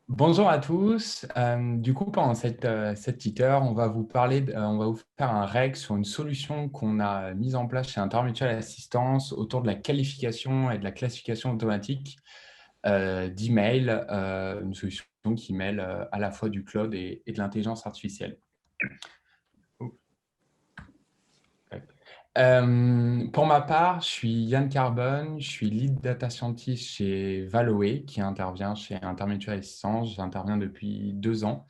Bonjour à tous. Du coup, pendant cette petite heure, on va vous on va vous faire un rec sur une solution qu'on a mise en place chez Intermutual Assistance autour de la qualification et de la classification automatique d'email, une solution qui mêle à la fois du cloud et de l'intelligence artificielle. Pour ma part, je suis Yann Carbone, je suis lead data scientist chez Valoe, qui intervient chez Intermutual Assistance. J'interviens depuis 2 ans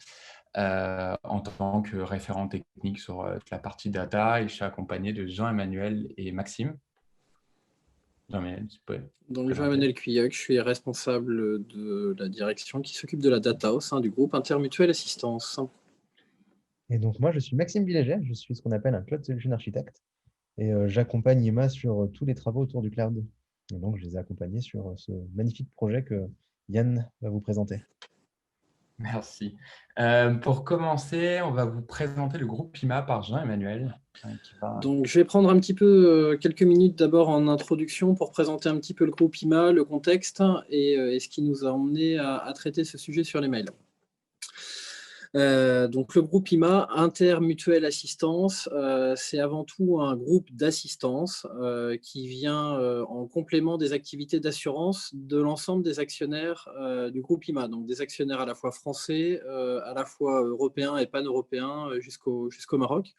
en tant que référent technique sur toute la partie data et je suis accompagné de Jean-Emmanuel et Maxime. Jean-Emmanuel, tu peux te Donc, présenter. Jean-Emmanuel Cuillac, je suis responsable de la direction qui s'occupe de la data au sein du groupe Intermutuel Assistance. Et donc, moi, je suis Maxime Villéger, je suis ce qu'on appelle un Cloud Solution Architect et j'accompagne Emma sur tous les travaux autour du cloud. Et donc, je les ai accompagnés sur ce magnifique projet que Yann va vous présenter. Merci. Pour commencer, on va vous présenter le groupe PIMA par Jean-Emmanuel. Donc, je vais prendre un petit peu quelques minutes d'abord en introduction pour présenter un petit peu le groupe IMA, le contexte et ce qui nous a emmené à traiter ce sujet sur les mails. Donc le groupe IMA, Intermutuel Assistance, c'est avant tout un groupe d'assistance qui vient en complément des activités d'assurance de l'ensemble des actionnaires du groupe IMA, donc des actionnaires à la fois français, à la fois européens et pan-européens jusqu'au Maroc.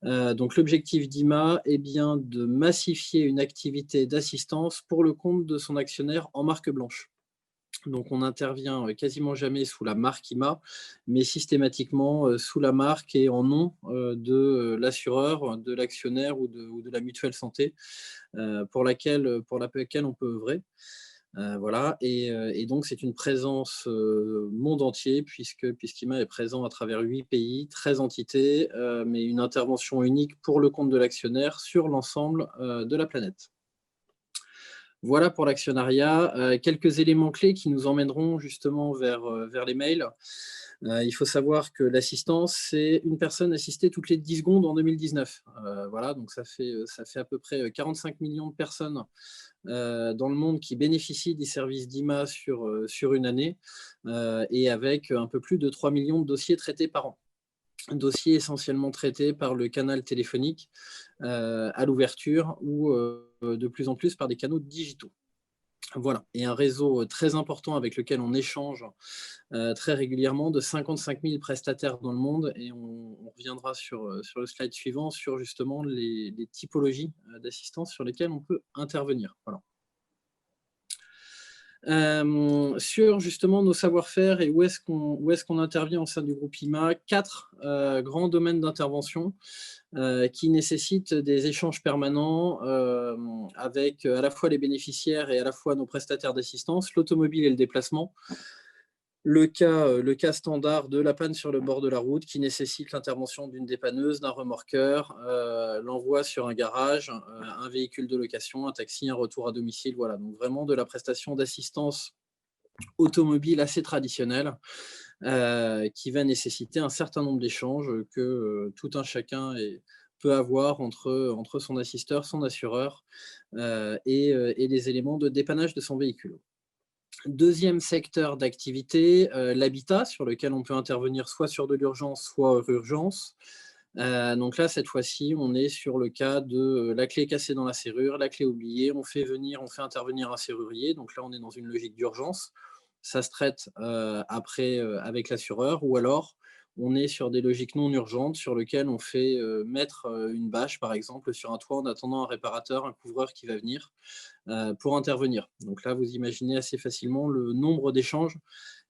Donc l'objectif d'IMA est bien de massifier une activité d'assistance pour le compte de son actionnaire en marque blanche. Donc, on intervient quasiment jamais sous la marque IMA, mais systématiquement sous la marque et en nom de l'assureur, de l'actionnaire ou de la mutuelle santé pour laquelle on peut œuvrer. Voilà. Et donc, c'est une présence monde entier, puisqu'IMA est présent à travers 8 pays, 13 entités, mais une intervention unique pour le compte de l'actionnaire sur l'ensemble de la planète. Voilà pour l'actionnariat. Quelques éléments clés qui nous emmèneront justement vers les mails. Il faut savoir que l'assistance, c'est une personne assistée toutes les 10 secondes en 2019. Voilà, donc ça fait à peu près 45 millions de personnes dans le monde qui bénéficient des services d'IMA sur une année et avec un peu plus de 3 millions de dossiers traités par an. Dossiers essentiellement traités par le canal téléphonique à l'ouverture ou de plus en plus par des canaux digitaux. Voilà, et un réseau très important avec lequel on échange très régulièrement de 55 000 prestataires dans le monde, et on reviendra sur le slide suivant sur justement les typologies d'assistance sur lesquelles on peut intervenir. Voilà. Sur justement nos savoir-faire et où est-ce qu'on intervient au sein du groupe IMA, 4 grands domaines d'intervention qui nécessitent des échanges permanents avec à la fois les bénéficiaires et à la fois nos prestataires d'assistance, l'automobile et le déplacement. Le cas standard de la panne sur le bord de la route qui nécessite l'intervention d'une dépanneuse, d'un remorqueur, l'envoi sur un garage, un véhicule de location, un taxi, un retour à domicile. Voilà, donc vraiment de la prestation d'assistance automobile assez traditionnelle qui va nécessiter un certain nombre d'échanges que tout un chacun peut avoir entre son assisteur, son assureur et les éléments de dépannage de son véhicule. Deuxième secteur d'activité, l'habitat, sur lequel on peut intervenir soit sur de l'urgence, soit hors urgence. Donc là, cette fois-ci, on est sur le cas de la clé cassée dans la serrure, la clé oubliée, on fait intervenir un serrurier. Donc là, on est dans une logique d'urgence. Ça se traite après avec l'assureur, ou alors on est sur des logiques non urgentes sur lesquelles on fait mettre une bâche, par exemple, sur un toit en attendant un réparateur, un couvreur qui va venir pour intervenir. Donc là, vous imaginez assez facilement le nombre d'échanges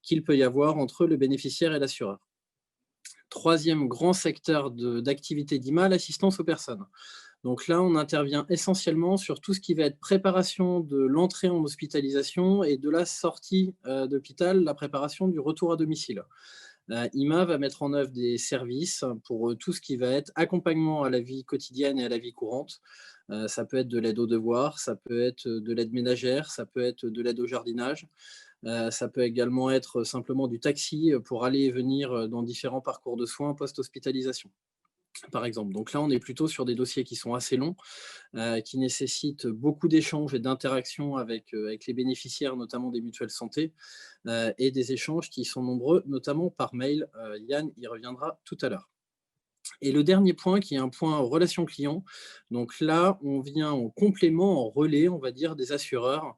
qu'il peut y avoir entre le bénéficiaire et l'assureur. Troisième grand secteur d'activité d'IMA, l'assistance aux personnes. Donc là, on intervient essentiellement sur tout ce qui va être préparation de l'entrée en hospitalisation et de la sortie d'hôpital, la préparation du retour à domicile. IMA va mettre en œuvre des services pour tout ce qui va être accompagnement à la vie quotidienne et à la vie courante. Ça peut être de l'aide aux devoirs, ça peut être de l'aide ménagère, ça peut être de l'aide au jardinage. Ça peut également être simplement du taxi pour aller et venir dans différents parcours de soins post-hospitalisation. par exemple. Donc là, on est plutôt sur des dossiers qui sont assez longs, qui nécessitent beaucoup d'échanges et d'interactions avec les bénéficiaires, notamment des mutuelles santé, et des échanges qui sont nombreux, notamment par mail. Yann y reviendra tout à l'heure. Et le dernier point, qui est un point relation client, donc là, on vient en complément, en relais, on va dire, des assureurs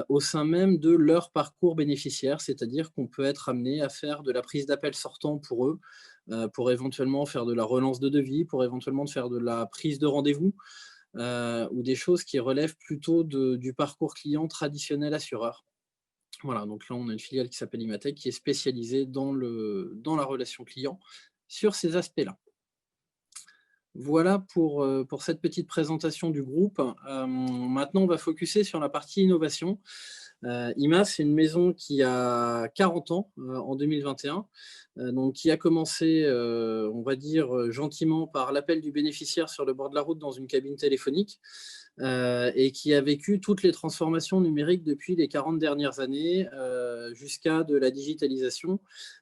au sein même de leur parcours bénéficiaire, c'est-à-dire qu'on peut être amené à faire de la prise d'appel sortant pour eux, pour éventuellement faire de la relance de devis, pour éventuellement faire de la prise de rendez-vous, ou des choses qui relèvent plutôt du parcours client traditionnel assureur. Voilà, donc là, on a une filiale qui s'appelle Imatech qui est spécialisée dans la relation client sur ces aspects-là. Voilà pour cette petite présentation du groupe. Maintenant, on va focuser sur la partie innovation. IMA, c'est une maison qui a 40 ans en 2021, donc qui a commencé, on va dire, gentiment par l'appel du bénéficiaire sur le bord de la route dans une cabine téléphonique, et qui a vécu toutes les transformations numériques depuis les 40 dernières années, jusqu'à de la digitalisation,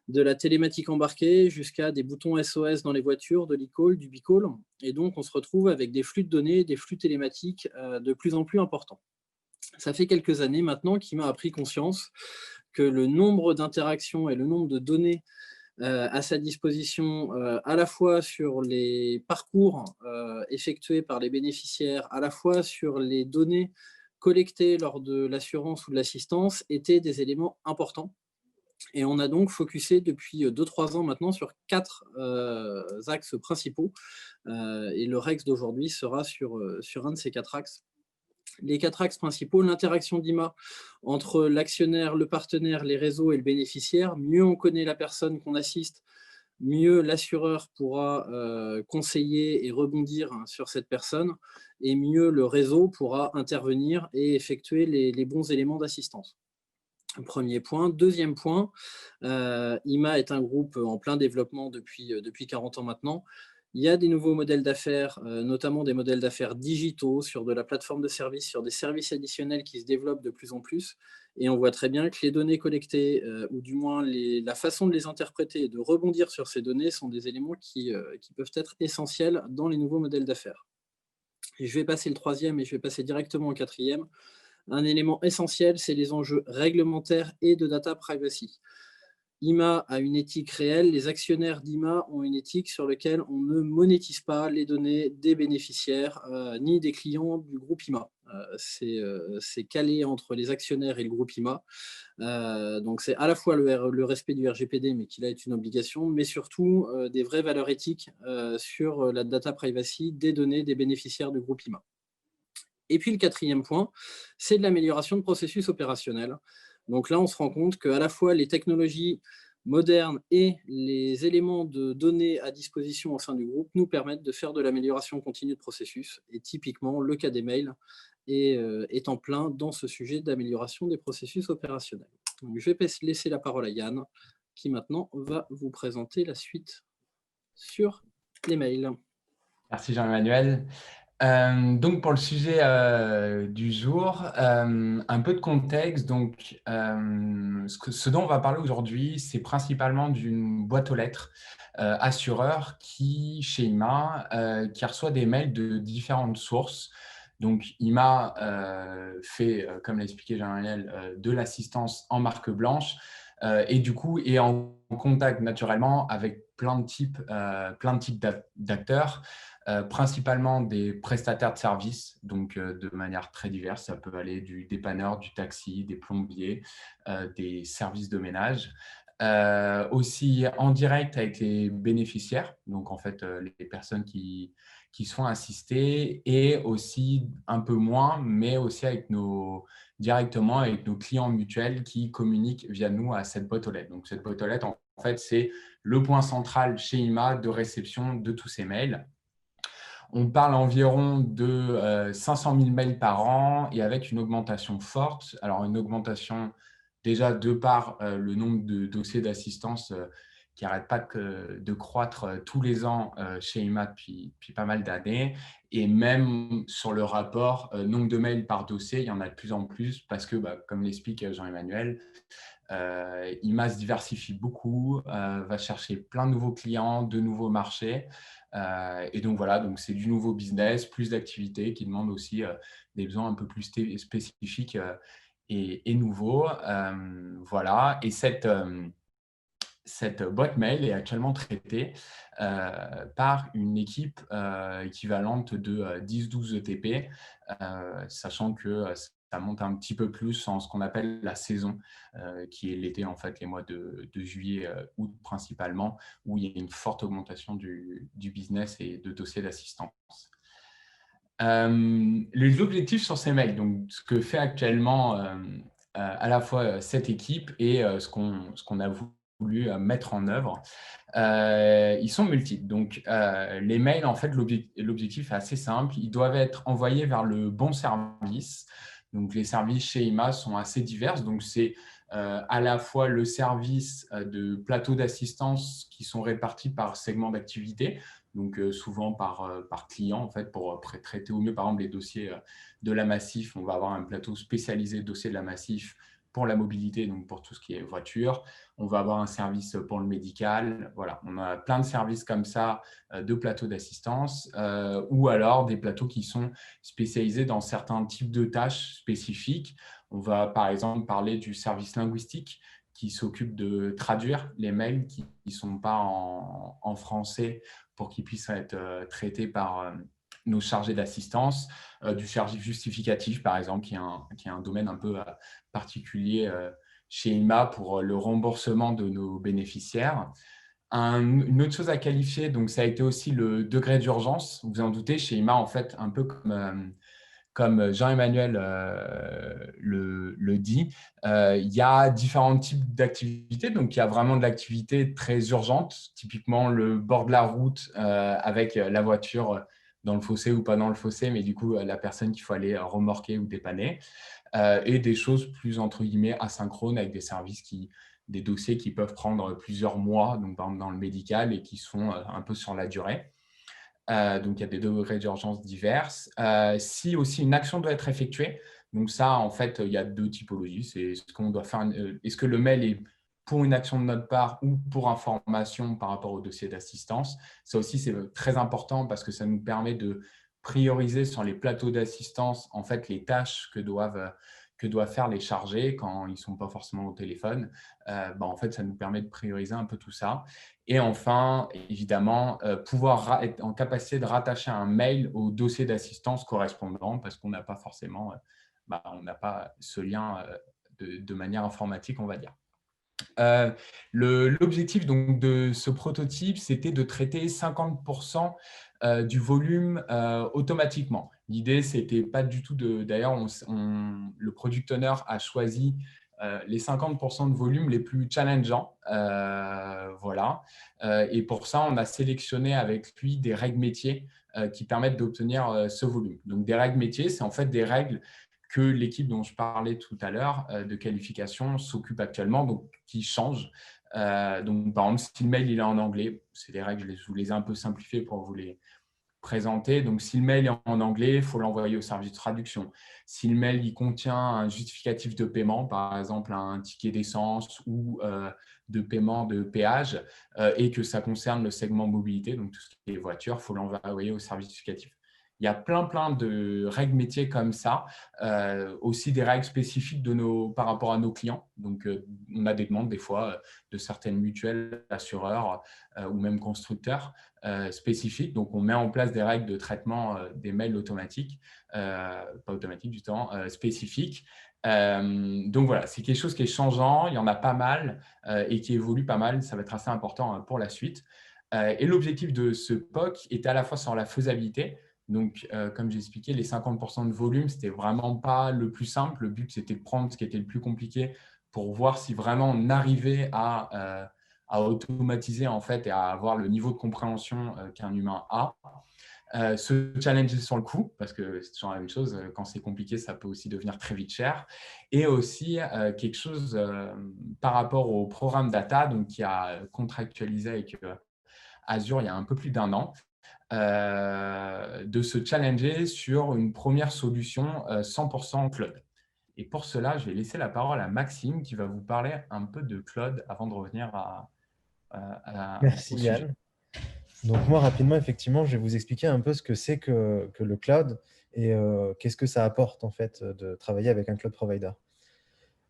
de la télématique embarquée, jusqu'à des boutons SOS dans les voitures, de l'e-call, du b-call. Et donc, on se retrouve avec des flux de données, des flux télématiques de plus en plus importants. Ça fait quelques années maintenant qu'il m'a pris conscience que le nombre d'interactions et le nombre de données à sa disposition, à la fois sur les parcours effectués par les bénéficiaires, à la fois sur les données collectées lors de l'assurance ou de l'assistance, étaient des éléments importants. Et on a donc focusé depuis 2-3 ans maintenant sur 4 axes principaux. Et le REX d'aujourd'hui sera sur un de ces 4 axes. Les 4 axes principaux, l'interaction d'IMA entre l'actionnaire, le partenaire, les réseaux et le bénéficiaire. Mieux on connaît la personne qu'on assiste, mieux l'assureur pourra conseiller et rebondir sur cette personne, et mieux le réseau pourra intervenir et effectuer les bons éléments d'assistance. Premier point. Deuxième point, IMA est un groupe en plein développement depuis 40 ans maintenant. Il y a des nouveaux modèles d'affaires, notamment des modèles d'affaires digitaux sur de la plateforme de services, sur des services additionnels qui se développent de plus en plus. Et on voit très bien que les données collectées, ou du moins la façon de les interpréter et de rebondir sur ces données sont des éléments qui peuvent être essentiels dans les nouveaux modèles d'affaires. Et je vais passer le troisième et je vais passer directement au quatrième. Un élément essentiel, c'est les enjeux réglementaires et de data privacy. IMA a une éthique réelle, les actionnaires d'IMA ont une éthique sur laquelle on ne monétise pas les données des bénéficiaires ni des clients du groupe IMA. C'est calé entre les actionnaires et le groupe IMA. Donc c'est à la fois le respect du RGPD, mais qui là est une obligation, mais surtout des vraies valeurs éthiques sur la data privacy des données des bénéficiaires du groupe IMA. Et puis le quatrième point, c'est de l'amélioration de processus opérationnels. Donc là, on se rend compte qu'à la fois les technologies modernes et les éléments de données à disposition au sein du groupe nous permettent de faire de l'amélioration continue de processus. Et typiquement, le cas des mails est en plein dans ce sujet d'amélioration des processus opérationnels. Donc, je vais laisser la parole à Yann, qui maintenant va vous présenter la suite sur les mails. Merci Jean-Emmanuel. Donc pour le sujet du jour, un peu de contexte. Donc, ce dont on va parler aujourd'hui, c'est principalement d'une boîte aux lettres assureur qui, chez IMA, qui reçoit des mails de différentes sources. Donc IMA fait, comme l'a expliqué Jean-Emmanuel, de l'assistance en marque blanche et du coup est en contact naturellement avec plein de types d'acteurs. Principalement des prestataires de services, donc de manière très diverse. Ça peut aller du dépanneur, du taxi, des plombiers, des services de ménage. Aussi en direct avec les bénéficiaires, donc en fait les personnes qui sont assistées, et aussi un peu moins, mais aussi directement avec nos clients mutuels qui communiquent via nous à cette boîte aux lettres. Donc cette boîte aux lettres, en fait, c'est le point central chez IMA de réception de tous ces mails. On parle environ de 500 000 mails par an et avec une augmentation forte. Alors, une augmentation déjà de par le nombre de dossiers d'assistance qui n'arrête pas de croître tous les ans chez IMA depuis pas mal d'années. Et même sur le rapport nombre de mails par dossier, il y en a de plus en plus parce que, comme l'explique Jean-Emmanuel, IMA se diversifie beaucoup, va chercher plein de nouveaux clients, de nouveaux marchés. Et donc voilà, donc c'est du nouveau business, plus d'activités qui demandent aussi des besoins un peu plus spécifiques et nouveaux. Voilà. Et cette boîte mail est actuellement traitée par une équipe équivalente de 10-12 ETP, sachant que ça monte un petit peu plus en ce qu'on appelle la saison, qui est l'été, en fait, les mois de juillet, août principalement, où il y a une forte augmentation du business et de dossiers d'assistance. Les objectifs sur ces mails, donc ce que fait actuellement à la fois cette équipe et ce qu'on a voulu mettre en œuvre, ils sont multiples. Donc, les mails, en fait, l'objectif est assez simple. Ils doivent être envoyés vers le bon service. Donc, les services chez IMA sont assez divers. Donc, c'est à la fois le service de plateaux d'assistance qui sont répartis par segment d'activité, donc souvent par client, en fait, pour traiter au mieux, par exemple, les dossiers de la Massif. On va avoir un plateau spécialisé dossier de la Massif pour la mobilité, donc pour tout ce qui est voiture. On va avoir un service pour le médical. Voilà, on a plein de services comme ça de plateaux d'assistance ou alors des plateaux qui sont spécialisés dans certains types de tâches spécifiques. On va par exemple parler du service linguistique qui s'occupe de traduire les mails qui ne sont pas en français pour qu'ils puissent être traités par nos chargés d'assistance, du service justificatif par exemple, qui est un domaine un peu particulier chez IMA pour le remboursement de nos bénéficiaires. Une autre chose à qualifier, donc ça a été aussi le degré d'urgence. Vous vous en doutez, chez IMA, en fait, un peu comme Jean-Emmanuel le dit, il y a différents types d'activités. Donc, il y a vraiment de l'activité très urgente, typiquement le bord de la route avec la voiture dans le fossé ou pas dans le fossé, mais du coup, la personne qu'il faut aller remorquer ou dépanner. Et des choses plus, entre guillemets, asynchrones avec des dossiers qui peuvent prendre plusieurs mois, donc par exemple dans le médical, et qui sont un peu sur la durée. Donc, il y a des degrés d'urgence diverses. Si aussi une action doit être effectuée, donc ça, en fait, il y a deux typologies. C'est ce qu'on doit faire. Est-ce que le mail est pour une action de notre part ou pour information par rapport au dossier d'assistance? Ça aussi, c'est très important parce que ça nous permet de prioriser sur les plateaux d'assistance, en fait, les tâches que doivent faire les chargés quand ils ne sont pas forcément au téléphone. En fait, ça nous permet de prioriser un peu tout ça. Et enfin, évidemment, pouvoir être en capacité de rattacher un mail au dossier d'assistance correspondant parce qu'on n'a pas forcément on n'a pas ce lien de manière informatique, on va dire. L'objectif donc de ce prototype, c'était de traiter 50% du volume automatiquement. L'idée, c'était pas du tout de… D'ailleurs, le product owner a choisi les 50% de volume les plus challengeants. Voilà. Et pour ça, on a sélectionné avec lui des règles métiers qui permettent d'obtenir ce volume. Donc, des règles métiers, c'est en fait des règles que l'équipe dont je parlais tout à l'heure de qualification s'occupe actuellement, donc qui change. Donc, par exemple, si le mail il est en anglais, c'est des règles, je vous les ai un peu simplifiées pour vous les présenter. Donc, si le mail est en anglais, il faut l'envoyer au service de traduction. Si le mail il contient un justificatif de paiement, par exemple un ticket d'essence ou de paiement de péage, et que ça concerne le segment mobilité, donc tout ce qui est voiture, il faut l'envoyer au service justificatif. Il y a plein de règles métiers comme ça, aussi des règles spécifiques par rapport à nos clients. Donc, on a des demandes des fois de certaines mutuelles, assureurs ou même constructeurs spécifiques. Donc, on met en place des règles de traitement des mails automatiques, pas automatiques du temps, spécifiques. Donc, voilà, c'est quelque chose qui est changeant. Il y en a pas mal et qui évolue pas mal. Ça va être assez important pour la suite. Et l'objectif de ce POC était à la fois sur la faisabilité. Donc, comme j'ai expliqué, les 50% de volume, ce n'était vraiment pas le plus simple. Le but, c'était de prendre ce qui était le plus compliqué pour voir si vraiment on arrivait à automatiser en fait, et à avoir le niveau de compréhension qu'un humain a. se challenger sur le coût, parce que c'est toujours la même chose, quand c'est compliqué, ça peut aussi devenir très vite cher. Et aussi quelque chose par rapport au programme data, donc, qui a contractualisé avec Azure il y a un peu plus d'1 an, de se challenger sur une première solution 100% cloud. Et pour cela, je vais laisser la parole à Maxime qui va vous parler un peu de cloud avant de revenir Merci au sujet. Yann. Donc moi, rapidement, effectivement, je vais vous expliquer un peu ce que c'est que le cloud et qu'est-ce que ça apporte en fait de travailler avec un cloud provider.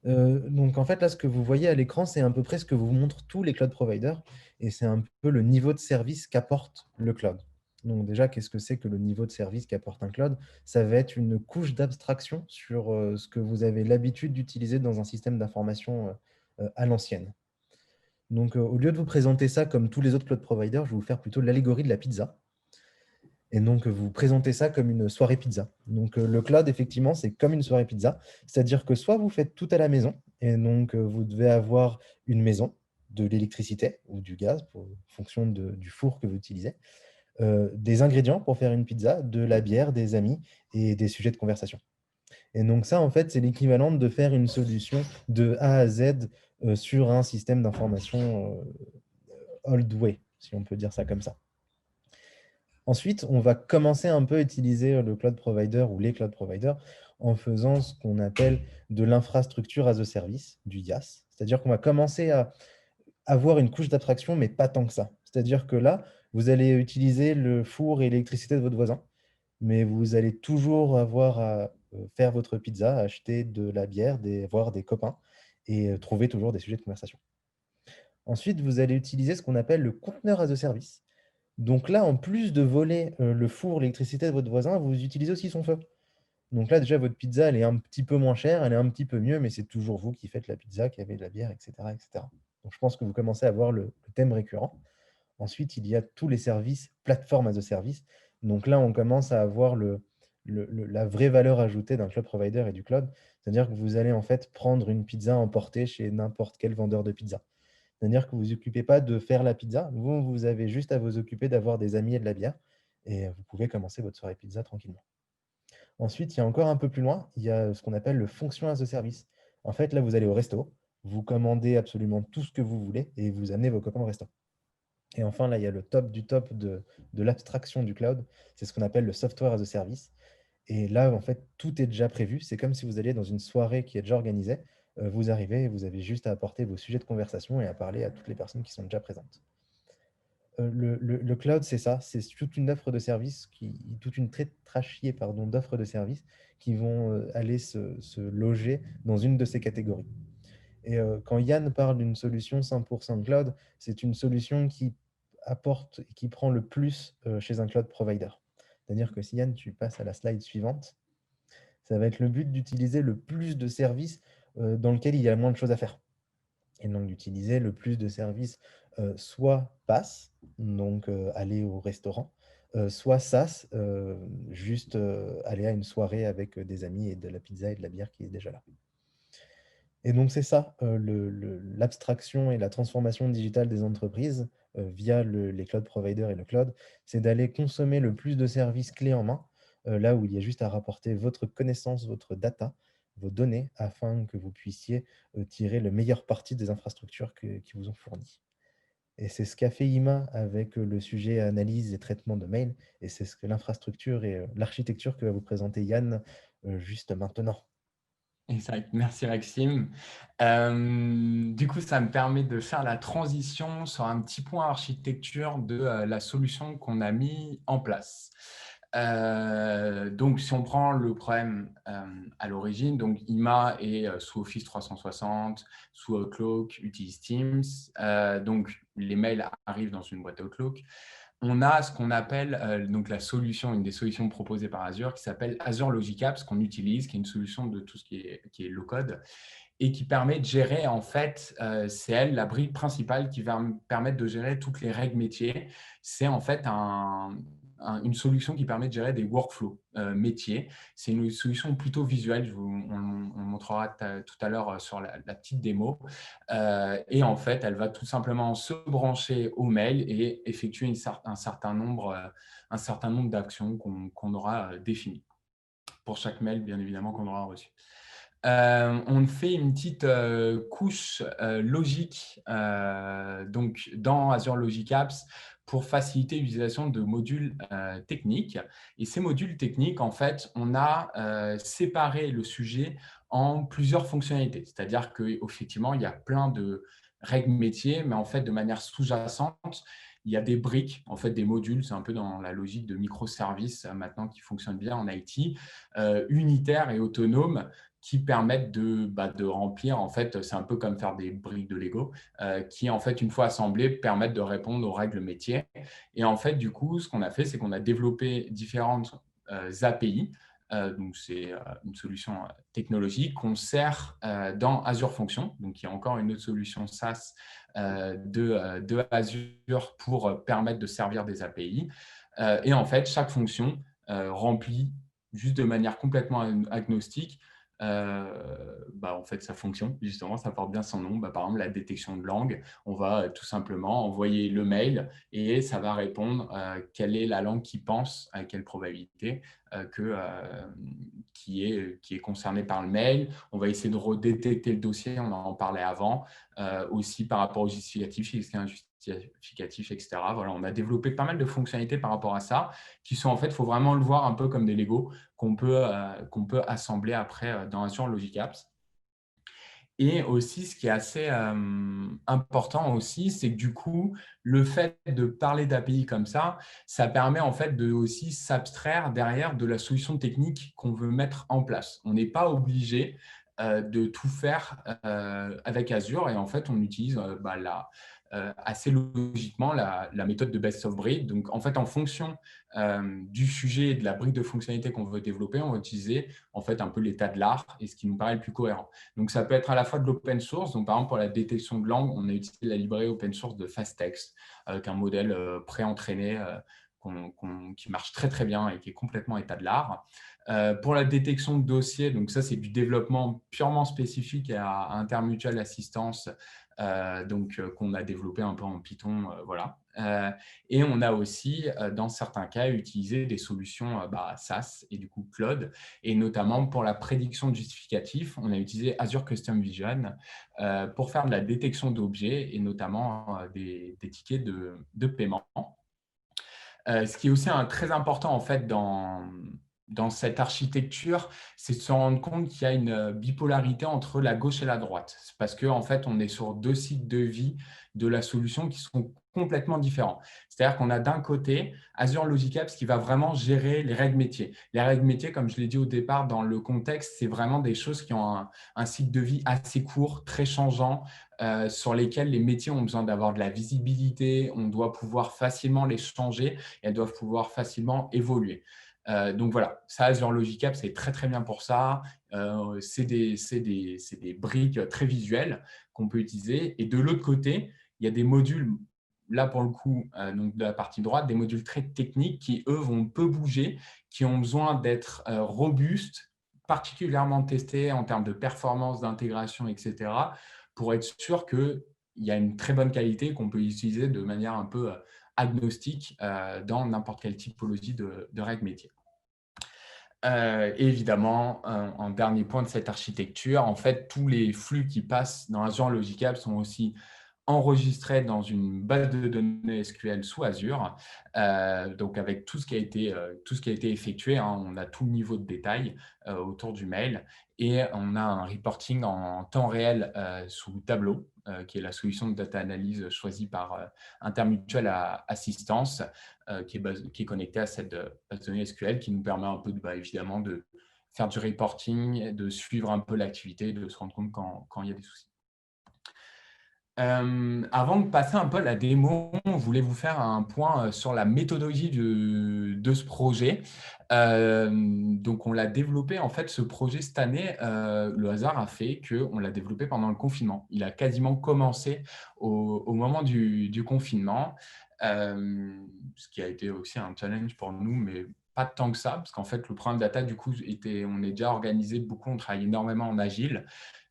Donc en fait, là, ce que vous voyez à l'écran, c'est à peu près ce que vous montrent tous les cloud providers et c'est un peu le niveau de service qu'apporte le cloud. Donc déjà, qu'est-ce que c'est que le niveau de service qu'apporte un cloud? Ça va être une couche d'abstraction sur ce que vous avez l'habitude d'utiliser dans un système d'information à l'ancienne. Donc au lieu de vous présenter ça comme tous les autres cloud providers, je vais vous faire plutôt l'allégorie de la pizza. Et donc, vous présentez ça comme une soirée pizza. Donc, le cloud, effectivement, c'est comme une soirée pizza. C'est-à-dire que soit vous faites tout à la maison, et donc vous devez avoir une maison, de l'électricité ou du gaz, en fonction du four que vous utilisez, des ingrédients pour faire une pizza, de la bière, des amis et des sujets de conversation. Et donc ça, en fait, c'est l'équivalent de faire une solution de A à Z sur un système d'information old way, si on peut dire ça comme ça. Ensuite, on va commencer un peu à utiliser le cloud provider ou les cloud providers en faisant ce qu'on appelle de l'infrastructure as a service, du IaaS. C'est-à-dire qu'on va commencer à avoir une couche d'abstraction, mais pas tant que ça. C'est-à-dire que là, vous allez utiliser le four et l'électricité de votre voisin, mais vous allez toujours avoir à faire votre pizza, acheter de la bière, voir des copains et trouver toujours des sujets de conversation. Ensuite, vous allez utiliser ce qu'on appelle le conteneur as a service. Donc là, en plus de voler le four, l'électricité de votre voisin, vous utilisez aussi son feu. Donc là, déjà, votre pizza, elle est un petit peu moins chère, elle est un petit peu mieux, mais c'est toujours vous qui faites la pizza, qui avez de la bière, etc., etc. Donc je pense que vous commencez à voir le thème récurrent. Ensuite, il y a tous les services plateforme as a service. Donc là, on commence à avoir la vraie valeur ajoutée d'un cloud provider et du cloud. C'est-à-dire que vous allez en fait prendre une pizza emportée chez n'importe quel vendeur de pizza. C'est-à-dire que vous ne vous occupez pas de faire la pizza, vous avez juste à vous occuper d'avoir des amis et de la bière, et vous pouvez commencer votre soirée pizza tranquillement. Ensuite, il y a encore un peu plus loin, il y a ce qu'on appelle le function as a service. En fait, là, vous allez au resto, vous commandez absolument tout ce que vous voulez, et vous amenez vos copains au resto. Et enfin, là, il y a le top du top de l'abstraction du cloud, c'est ce qu'on appelle le software as a service. Et là, en fait, tout est déjà prévu. C'est comme si vous alliez dans une soirée qui est déjà organisée. Vous arrivez et vous avez juste à apporter vos sujets de conversation et à parler à toutes les personnes qui sont déjà présentes. Le cloud, c'est ça. C'est toute une offre de services, toute une trachée d'offres de services qui vont aller se loger dans une de ces catégories. Et quand Yann parle d'une solution 100% cloud, c'est une solution qui apporte et qui prend le plus chez un cloud provider. C'est-à-dire que si Yann, tu passes à la slide suivante, ça va être le but d'utiliser le plus de services dans lequel il y a le moins de choses à faire. Et donc d'utiliser le plus de services, soit PaaS, donc aller au restaurant, soit SaaS, juste aller à une soirée avec des amis et de la pizza et de la bière qui est déjà là. Et donc c'est ça, l'abstraction et la transformation digitale des entreprises via les cloud providers et le cloud, c'est d'aller consommer le plus de services clés en main, là où il y a juste à rapporter votre connaissance, votre data, vos données, afin que vous puissiez tirer le meilleur parti des infrastructures qui vous ont fournies. Et c'est ce qu'a fait IMA avec le sujet analyse et traitement de mail, et c'est ce que l'infrastructure et l'architecture que va vous présenter Yann juste maintenant. Exact, merci Maxime. Du coup, ça me permet de faire la transition sur un petit point architecture de la solution qu'on a mis en place. Donc, si on prend le problème à l'origine, donc IMA est sous Office 360, sous Outlook, utilise Teams. Donc, les mails arrivent dans une boîte Outlook. On a ce qu'on appelle donc la solution, une des solutions proposées par Azure, qui s'appelle Azure Logic Apps, qu'on utilise, qui est une solution de tout ce qui est low-code et qui permet de gérer, en fait, c'est elle, la brique principale qui va me permettre de gérer toutes les règles métiers. C'est en fait une solution qui permet de gérer des workflows métiers. C'est une solution plutôt visuelle, on montrera tout à l'heure sur la petite démo. Et en fait, elle va tout simplement se brancher au mail et effectuer un certain nombre d'actions qu'on aura définies pour chaque mail, bien évidemment, qu'on aura reçu. On fait une petite couche logique donc dans Azure Logic Apps pour faciliter l'utilisation de modules techniques. Et ces modules techniques, en fait, on a séparé le sujet en plusieurs fonctionnalités. C'est-à-dire qu'effectivement, il y a plein de règles métiers, mais en fait, de manière sous-jacente, il y a des briques, en fait, des modules, c'est un peu dans la logique de microservices maintenant qui fonctionne bien en IT, unitaires et autonomes, qui permettent de remplir, en fait, c'est un peu comme faire des briques de Lego, qui, en fait, une fois assemblées, permettent de répondre aux règles métiers. Et en fait, du coup, ce qu'on a fait, c'est qu'on a développé différentes API. Donc, c'est une solution technologique qu'on sert dans Azure Functions. Donc, il y a encore une autre solution SaaS de Azure pour permettre de servir des API. Et en fait, chaque fonction remplit juste de manière complètement agnostique en fait, sa fonction, justement, ça porte bien son nom. Par exemple, la détection de langue, on va tout simplement envoyer le mail et ça va répondre quelle est la langue qui pense, à quelle probabilité qui est concernée par le mail. On va essayer de redétecter le dossier, on en parlait avant, aussi par rapport au justificatif, est-ce qu'il y a un justificatif, etc. Voilà, on a développé pas mal de fonctionnalités par rapport à ça, qui sont en fait, il faut vraiment le voir un peu comme des Lego qu'on peut assembler après dans Azure Logic Apps. Et aussi, ce qui est assez important aussi, c'est que du coup, le fait de parler d'API comme ça permet en fait de aussi s'abstraire derrière de la solution technique qu'on veut mettre en place. On n'est pas obligé de tout faire avec Azure et en fait, on utilise assez logiquement la méthode de best of breed. Donc, en fait, en fonction du sujet et de la brique de fonctionnalité qu'on veut développer, on va utiliser en fait un peu l'état de l'art et ce qui nous paraît le plus cohérent. Donc, ça peut être à la fois de l'open source. Donc, par exemple, pour la détection de langue, on a utilisé la librairie open source de FastText avec un modèle pré-entraîné qui marche très, très bien et qui est complètement état de l'art. Pour la détection de dossiers, donc ça, c'est du développement purement spécifique à Intermutual Assistance, qu'on a développé un peu en Python. Voilà. Et on a aussi, dans certains cas, utilisé des solutions SaaS et du coup cloud. Et notamment pour la prédiction de justificatif, on a utilisé Azure Custom Vision pour faire de la détection d'objets et notamment des tickets de paiement. Ce qui est aussi très important en fait dans cette architecture, c'est de se rendre compte qu'il y a une bipolarité entre la gauche et la droite. C'est parce qu'en fait, on est sur deux cycles de vie de la solution qui sont complètement différents. C'est-à-dire qu'on a d'un côté Azure Logic Apps qui va vraiment gérer les règles métiers. Les règles métiers, comme je l'ai dit au départ dans le contexte, c'est vraiment des choses qui ont un cycle de vie assez court, très changeant, sur lesquels les métiers ont besoin d'avoir de la visibilité, on doit pouvoir facilement les changer et elles doivent pouvoir facilement évoluer. Donc voilà, ça, Azure Logic Apps, c'est très très bien pour ça. C'est des briques très visuelles qu'on peut utiliser. Et de l'autre côté, il y a des modules, là pour le coup, donc de la partie droite, des modules très techniques qui, eux, vont peu bouger, qui ont besoin d'être robustes, particulièrement testés en termes de performance, d'intégration, etc., pour être sûr qu'il y a une très bonne qualité qu'on peut utiliser de manière un peu agnostique dans n'importe quelle typologie de règles métiers. Et évidemment, en dernier point de cette architecture, en fait, tous les flux qui passent dans Azure Logic Apps sont aussi enregistrés dans une base de données SQL sous Azure. Donc, avec tout ce qui a été effectué, hein, on a tout le niveau de détail autour du mail et on a un reporting en temps réel sous Tableau, qui est la solution de data analyse choisie par Intermutual Assistance, qui est connectée à cette base de données SQL qui nous permet un peu, évidemment, de faire du reporting, de suivre un peu l'activité, de se rendre compte quand il y a des soucis. Avant de passer un peu à la démo, on voulait vous faire un point sur la méthodologie de ce projet. Donc, on l'a développé, en fait, ce projet cette année, le hasard a fait qu'on l'a développé pendant le confinement. Il a quasiment commencé au moment du confinement, ce qui a été aussi un challenge pour nous, mais pas tant que ça, parce qu'en fait, le programme data, du coup, on est déjà organisé beaucoup, on travaille énormément en agile.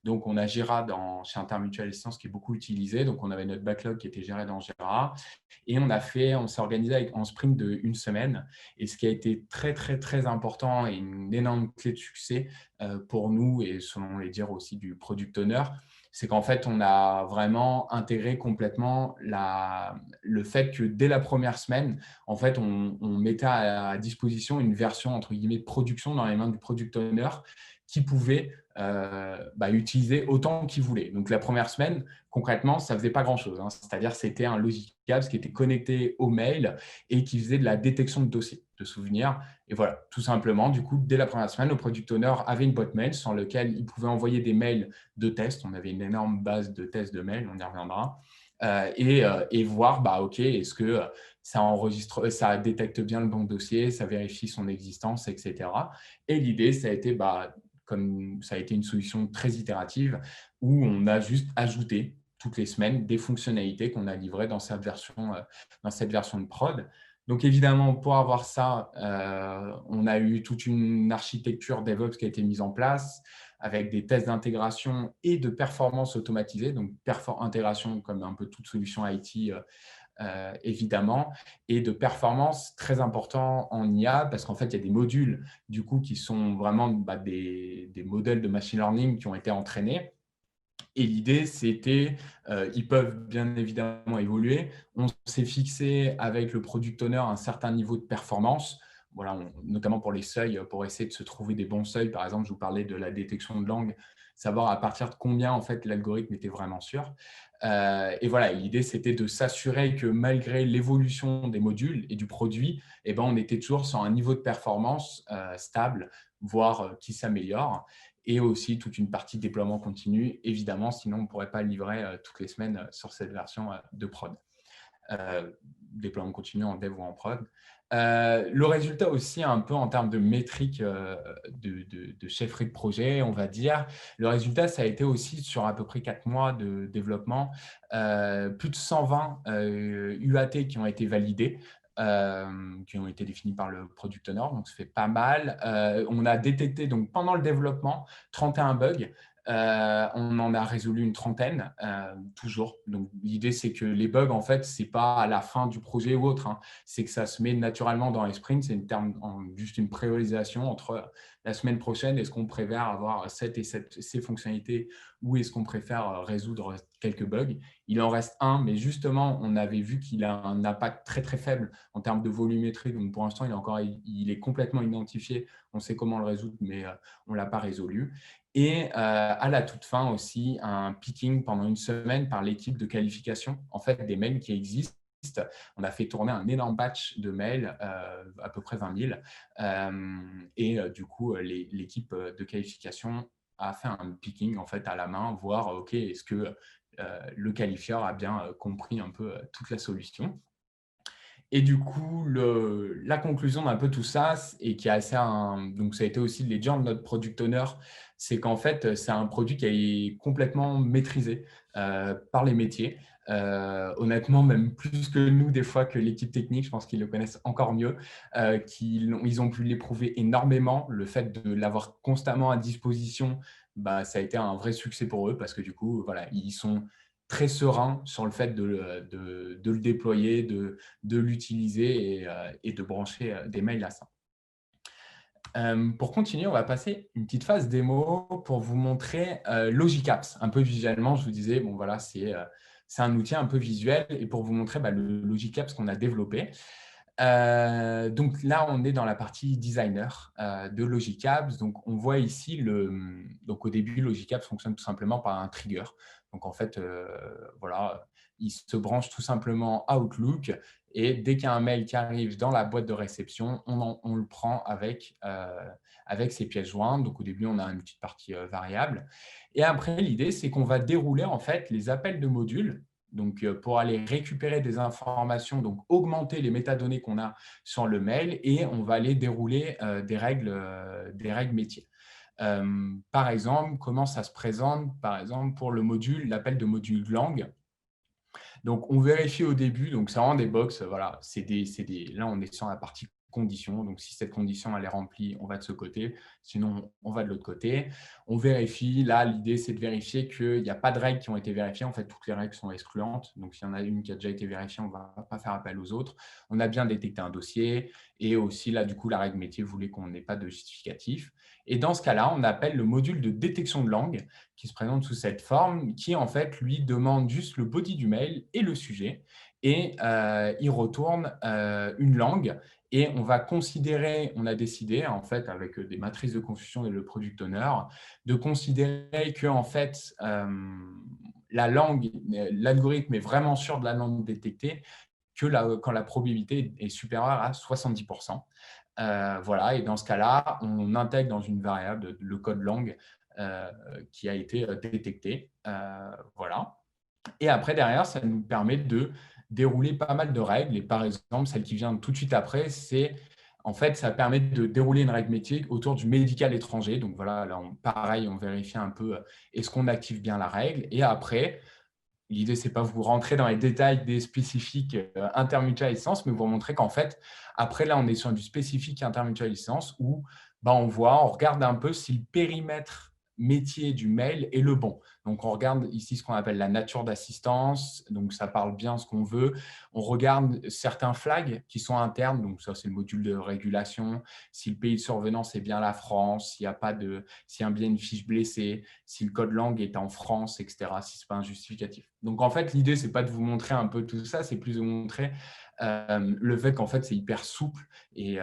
Donc, on a Jira chez Intermutual Assistance qui est beaucoup utilisé. Donc, on avait notre backlog qui était géré dans Jira. Et on s'est organisé en sprint de 1 semaine. Et ce qui a été très, très, très important et une énorme clé de succès pour nous et selon les dires aussi du product owner, c'est qu'en fait, on a vraiment intégré complètement le fait que dès la première semaine, en fait, on mettait à disposition une version entre guillemets de production dans les mains du product owner qui pouvait utiliser autant qu'il voulait. Donc, la première semaine, concrètement, ça ne faisait pas grand-chose. C'est-à-dire c'était un Logic Apps qui était connecté au mail et qui faisait de la détection de dossiers, de souvenirs. Et voilà, tout simplement, du coup, dès la première semaine, le product owner avait une boîte mail sur laquelle il pouvait envoyer des mails de tests. On avait une énorme base de tests de mails, on y reviendra. Et voir, OK, est-ce que ça enregistre, ça détecte bien le bon dossier, ça vérifie son existence, etc. Et l'idée, ça a été, comme ça a été une solution très itérative, où on a juste ajouté toutes les semaines des fonctionnalités qu'on a livrées dans cette version de prod. Donc, évidemment, pour avoir ça, on a eu toute une architecture DevOps qui a été mise en place avec des tests d'intégration et de performance automatisée. Donc, intégration comme un peu toute solution IT, évidemment, et de performance très important en IA parce qu'en fait, il y a des modules du coup qui sont vraiment des modèles de machine learning qui ont été entraînés. Et l'idée, c'était, ils peuvent bien évidemment évoluer. On s'est fixé avec le product owner un certain niveau de performance, voilà, notamment pour les seuils, pour essayer de se trouver des bons seuils. Par exemple, je vous parlais de la détection de langue, savoir à partir de combien en fait, l'algorithme était vraiment sûr. Et voilà, l'idée, c'était de s'assurer que malgré l'évolution des modules et du produit, on était toujours sur un niveau de performance stable, voire qui s'améliore. Et aussi toute une partie déploiement continu, évidemment, sinon on ne pourrait pas livrer toutes les semaines sur cette version de prod. Déploiement continu en dev ou en prod. Le résultat aussi, un peu en termes de métriques de chefferie de projet, on va dire, le résultat, ça a été aussi sur à peu près 4 mois de développement, plus de 120 UAT qui ont été validés, qui ont été définis par le product owner, donc ça fait pas mal. On a détecté donc, pendant le développement 31 bugs. On en a résolu une trentaine, toujours. Donc, l'idée, c'est que les bugs, en fait, ce n'est pas à la fin du projet ou autre. C'est que ça se met naturellement dans les sprints. C'est juste une priorisation entre la semaine prochaine, est-ce qu'on préfère avoir ces fonctionnalités ou est-ce qu'on préfère résoudre quelques bugs. Il en reste un, mais justement, on avait vu qu'il a un impact très, très faible en termes de volumétrie. Donc, pour l'instant, il est complètement identifié. On sait comment le résoudre, mais on ne l'a pas résolu. Et à la toute fin aussi, un picking pendant 1 semaine par l'équipe de qualification, en fait, des mails qui existent. On a fait tourner un énorme batch de mails, à peu près 20 000. Du coup, l'équipe de qualification a fait un picking en fait, à la main, voir OK, est-ce que le qualifieur a bien compris un peu toute la solution. Et du coup, la conclusion d'un peu tout ça, et qui est assez donc ça a été aussi les gens de notre product owner, c'est qu'en fait, c'est un produit qui est complètement maîtrisé par les métiers. Honnêtement, même plus que nous, des fois, que l'équipe technique, je pense qu'ils le connaissent encore mieux, ils ont pu l'éprouver énormément. Le fait de l'avoir constamment à disposition, ça a été un vrai succès pour eux parce que du coup, voilà, ils sont très sereins sur le fait de le déployer, de l'utiliser et de brancher des mails à ça. Pour continuer, on va passer une petite phase démo pour vous montrer Logic Apps. Un peu visuellement, je vous disais, bon voilà, c'est un outil un peu visuel et pour vous montrer le Logic Apps qu'on a développé. Donc là, on est dans la partie designer de Logic Apps. Donc, on voit ici, donc au début, Logic Apps fonctionne tout simplement par un trigger. Donc, en fait, voilà, il se branche tout simplement à Outlook et dès qu'il y a un mail qui arrive dans la boîte de réception, on le prend avec ses pièces jointes. Donc, au début, on a une petite partie variable. Et après, l'idée, c'est qu'on va dérouler en fait les appels de modules. Donc, pour aller récupérer des informations, donc augmenter les métadonnées qu'on a sur le mail et on va aller dérouler des règles métiers. Par exemple, comment ça se présente, par exemple, pour l'appel de module langue. Donc, on vérifie au début, donc c'est vraiment des box, voilà, là, on est sur la partie condition. Donc, si cette condition elle est remplie, on va de ce côté. Sinon, on va de l'autre côté. On vérifie. Là, l'idée, c'est de vérifier qu'il n'y a pas de règles qui ont été vérifiées. En fait, toutes les règles sont excluantes. Donc, s'il y en a une qui a déjà été vérifiée, on ne va pas faire appel aux autres. On a bien détecté un dossier. Et aussi, là, du coup, la règle métier voulait qu'on n'ait pas de justificatif. Et dans ce cas-là, on appelle le module de détection de langue qui se présente sous cette forme, qui, en fait, lui demande juste le body du mail et le sujet. Et il retourne une langue. Et on va considérer, on a décidé, en fait, avec des matrices de confusion et le product owner, de considérer que, en fait, la langue, l'algorithme est vraiment sûr de la langue détectée quand la probabilité est supérieure à 70%. Voilà, et dans ce cas-là, on intègre dans une variable le code langue qui a été détecté. Voilà. Et après, derrière, ça nous permet de dérouler pas mal de règles. Et par exemple, celle qui vient tout de suite après, c'est en fait, ça permet de dérouler une règle métier autour du médical étranger. Donc voilà, là, pareil, on vérifie un peu est-ce qu'on active bien la règle. Et après, l'idée, ce n'est pas vous rentrer dans les détails des spécifiques intermutuelle licence, mais vous montrer qu'en fait, après, là, on est sur du spécifique intermutuelle licence où on regarde un peu si le périmètre métier du mail est le bon. Donc, on regarde ici ce qu'on appelle la nature d'assistance. Donc, ça parle bien ce qu'on veut. On regarde certains flags qui sont internes. Donc, ça, c'est le module de régulation. Si le pays de survenance est bien la France, s'il y a bien une fiche blessée, si le code langue est en France, etc., si ce n'est pas un justificatif. Donc, en fait, l'idée, ce n'est pas de vous montrer un peu tout ça, c'est plus de vous montrer le fait qu'en fait, c'est hyper souple et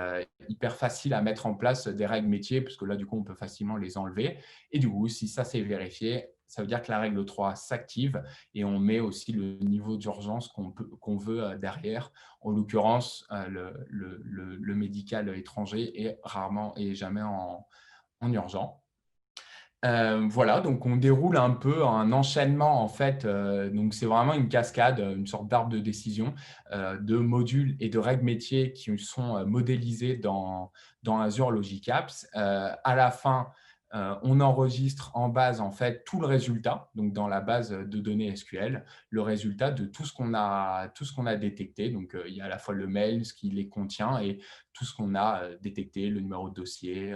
hyper facile à mettre en place des règles métiers, parce que là, du coup, on peut facilement les enlever. Et du coup, si ça, c'est vérifié, ça veut dire que la règle 3 s'active et on met aussi le niveau d'urgence qu'on veut derrière. En l'occurrence, le médical étranger est rarement et jamais en urgent. Voilà, donc on déroule un peu un enchaînement en fait. Donc c'est vraiment une cascade, une sorte d'arbre de décision de modules et de règles métiers qui sont modélisés dans Azure Logic Apps. À la fin, on enregistre en base en fait tout le résultat, donc dans la base de données SQL, le résultat de tout ce qu'on a détecté. Donc il y a à la fois le mail, ce qui les contient et tout ce qu'on a détecté, le numéro de dossier.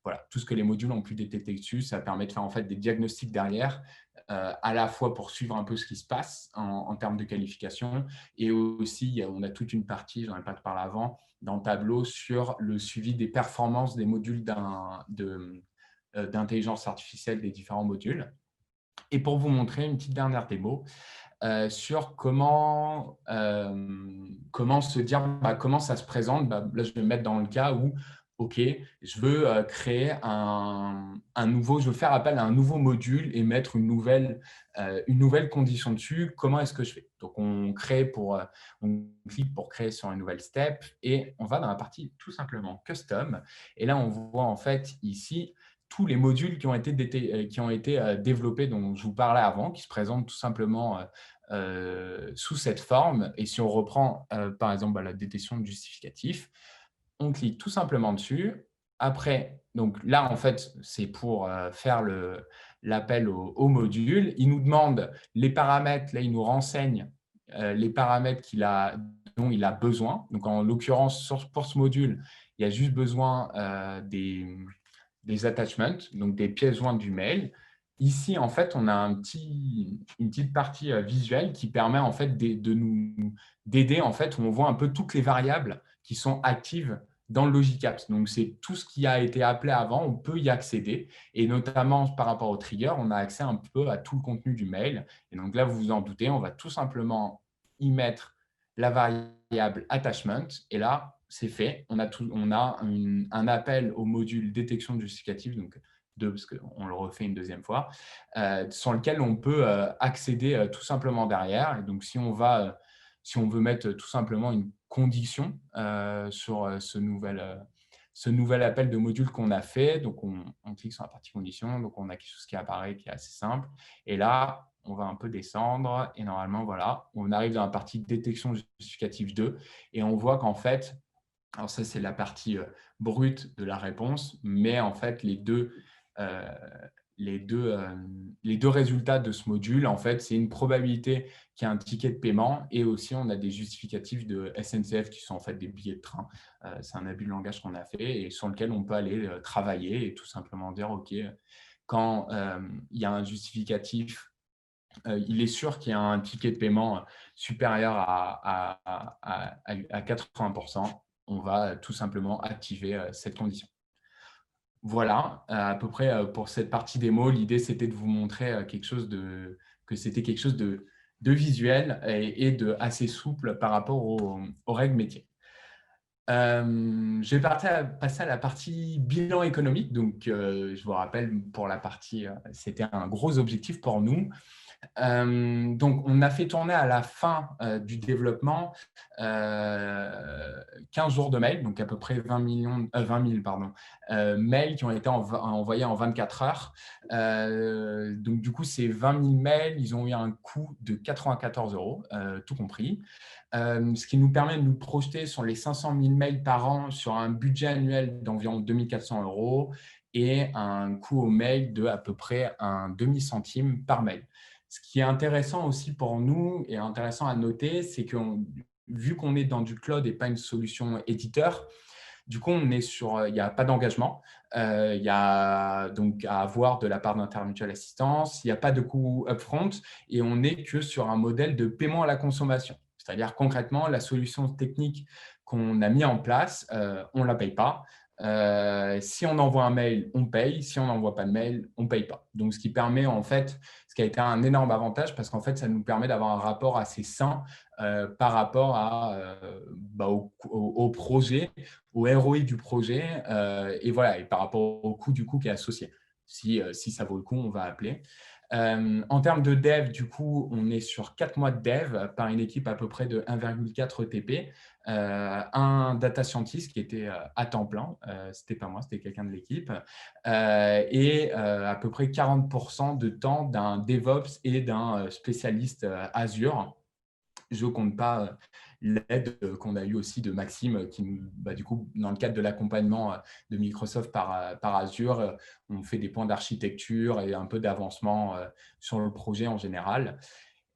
Voilà, tout ce que les modules ont pu détecter dessus, ça permet de faire en fait des diagnostics derrière, à la fois pour suivre un peu ce qui se passe en termes de qualification, et aussi on a toute une partie, j'en ai pas parlé avant, dans Tableau sur le suivi des performances des modules d'intelligence artificielle des différents modules. Et pour vous montrer une petite dernière démo sur comment se dire, comment ça se présente. Là, je vais me mettre dans le cas où, OK, je veux créer je veux faire appel à un nouveau module et mettre une nouvelle condition dessus. Comment est-ce que je fais? Donc, on clique pour créer sur une nouvelle step et on va dans la partie tout simplement Custom. Et là, on voit en fait ici tous les modules qui ont été développés, dont je vous parlais avant, qui se présentent tout simplement sous cette forme. Et si on reprend, par exemple, la détection de justificatif, on clique tout simplement dessus. Après, donc là, en fait, c'est pour faire l'appel au module. Il nous demande les paramètres. Là, il nous renseigne les paramètres dont il a besoin. Donc, en l'occurrence, pour ce module, il y a juste besoin des attachments, donc des pièces jointes du mail. Ici, en fait, on a une petite partie visuelle qui permet en fait d'aider, en fait, où on voit un peu toutes les variables qui sont actives dans le Logic Apps. Donc, c'est tout ce qui a été appelé avant, on peut y accéder. Et notamment, par rapport au trigger, on a accès un peu à tout le contenu du mail. Et donc là, vous vous en doutez, on va tout simplement y mettre la variable attachment. Et là, c'est fait. On a un appel au module détection de justificatif, donc parce qu'on le refait une deuxième fois, sur lequel on peut accéder tout simplement derrière. Et donc, si on veut mettre tout simplement une condition sur ce nouvel appel de module qu'on a fait, donc on clique sur la partie condition, donc on a quelque chose qui apparaît, qui est assez simple. Et là, on va un peu descendre et normalement, voilà, on arrive dans la partie détection justificative 2 et on voit qu'en fait, alors ça, c'est la partie brute de la réponse, mais en fait, les deux les deux résultats de ce module, en fait, c'est une probabilité qu'il y ait un ticket de paiement et aussi on a des justificatifs de SNCF qui sont en fait des billets de train. C'est un abus de langage qu'on a fait et sur lequel on peut aller travailler et tout simplement dire, OK, quand il y a un justificatif, il est sûr qu'il y a un ticket de paiement supérieur à 80%, on va tout simplement activer cette condition. Voilà, à peu près pour cette partie démo, l'idée c'était de vous montrer que c'était quelque chose de visuel et de assez souple par rapport aux règles métiers. Je vais passer à la partie bilan économique. Donc, je vous rappelle, pour la partie, c'était un gros objectif pour nous. Donc, on a fait tourner à la fin du développement 15 jours de mails, donc à peu près 20 000 mails qui ont été envoyés en 24 heures. Donc, du coup, ces 20 000 mails, ils ont eu un coût de 94 €, tout compris. Ce qui nous permet de nous projeter sur les 500 000 mails par an sur un budget annuel d'environ 2 400 € et un coût au mail de à peu près un demi-centime par mail. Ce qui est intéressant aussi pour nous et intéressant à noter, c'est que vu qu'on est dans du cloud et pas une solution éditeur, du coup, il n'y a pas d'engagement. Il y a donc à avoir de la part d'Intermutual Assistance. Il n'y a pas de coût upfront et on n'est que sur un modèle de paiement à la consommation. C'est-à-dire concrètement, la solution technique qu'on a mis en place, on ne la paye pas. Si on envoie un mail, on paye. Si on n'envoie pas de mail, on ne paye pas. Donc, ce qui permet en fait, ce qui a été un énorme avantage parce qu'en fait, ça nous permet d'avoir un rapport assez sain par rapport au projet, au ROI du projet et voilà, et par rapport au coût du coup qui est associé. Si ça vaut le coup, on va appeler. En termes de dev, du coup, on est sur 4 mois de dev par une équipe à peu près de 1,4 TP. Un data scientist qui était à temps plein, c'était pas moi, c'était quelqu'un de l'équipe, et à peu près 40% de temps d'un DevOps et d'un spécialiste Azure. Je ne compte pas l'aide qu'on a eue aussi de Maxime, qui, du coup, dans le cadre de l'accompagnement de Microsoft par Azure, on fait des points d'architecture et un peu d'avancement sur le projet en général.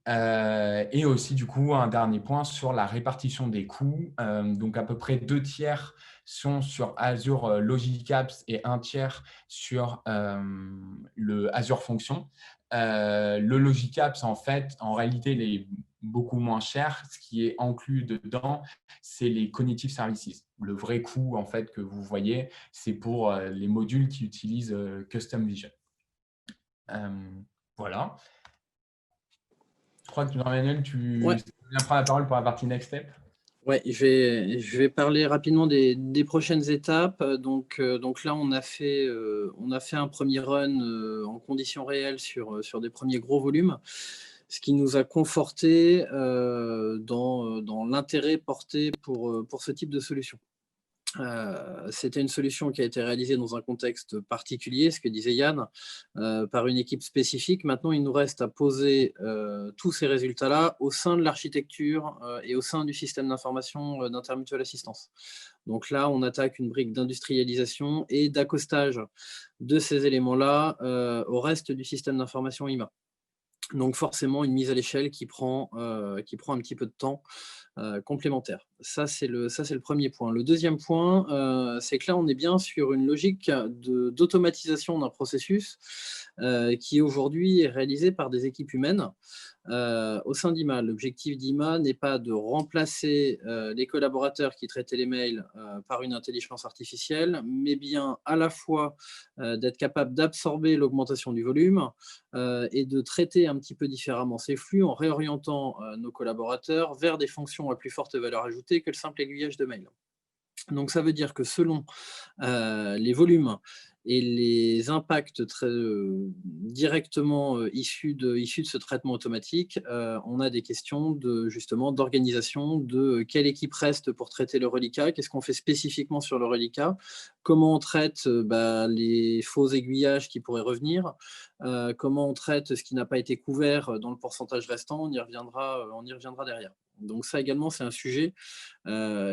Et aussi, du coup, un dernier point sur la répartition des coûts. Donc, à peu près 2 tiers sont sur Azure Logic Apps et 1 tiers sur le Azure Function. Le Logic Apps, en fait, en réalité, il est beaucoup moins cher. Ce qui est inclus dedans, c'est les Cognitive Services. Le vrai coût, en fait, que vous voyez, c'est pour les modules qui utilisent Custom Vision. Voilà. Je crois que Jean-Emmanuel, tu viens prendre la parole pour la partie Next Step. Oui, je vais parler rapidement des prochaines étapes. Donc là, on a fait un premier run en conditions réelles sur des premiers gros volumes, ce qui nous a conforté dans l'intérêt porté pour ce type de solution. C'était une solution qui a été réalisée dans un contexte particulier, ce que disait Yann, par une équipe spécifique. Maintenant, il nous reste à poser tous ces résultats-là au sein de l'architecture et au sein du système d'information d'Intermutual Assistance. Donc là, on attaque une brique d'industrialisation et d'accostage de ces éléments-là au reste du système d'information IMA. Donc forcément, une mise à l'échelle qui prend un petit peu de temps complémentaire. Ça, c'est le premier point. Le deuxième point, c'est que là, on est bien sur une logique d'automatisation d'un processus qui aujourd'hui est réalisé par des équipes humaines. Au sein d'IMA, l'objectif d'IMA n'est pas de remplacer les collaborateurs qui traitaient les mails par une intelligence artificielle, mais bien à la fois d'être capable d'absorber l'augmentation du volume et de traiter un petit peu différemment ces flux en réorientant nos collaborateurs vers des fonctions à plus forte valeur ajoutée que le simple aiguillage de mail. Donc ça veut dire que selon les volumes et les impacts directement issus de ce traitement automatique, on a des questions justement d'organisation, de quelle équipe reste pour traiter le reliquat, qu'est-ce qu'on fait spécifiquement sur le reliquat, comment on traite les faux aiguillages qui pourraient revenir, comment on traite ce qui n'a pas été couvert dans le pourcentage restant, on y reviendra derrière. Donc ça également, c'est un sujet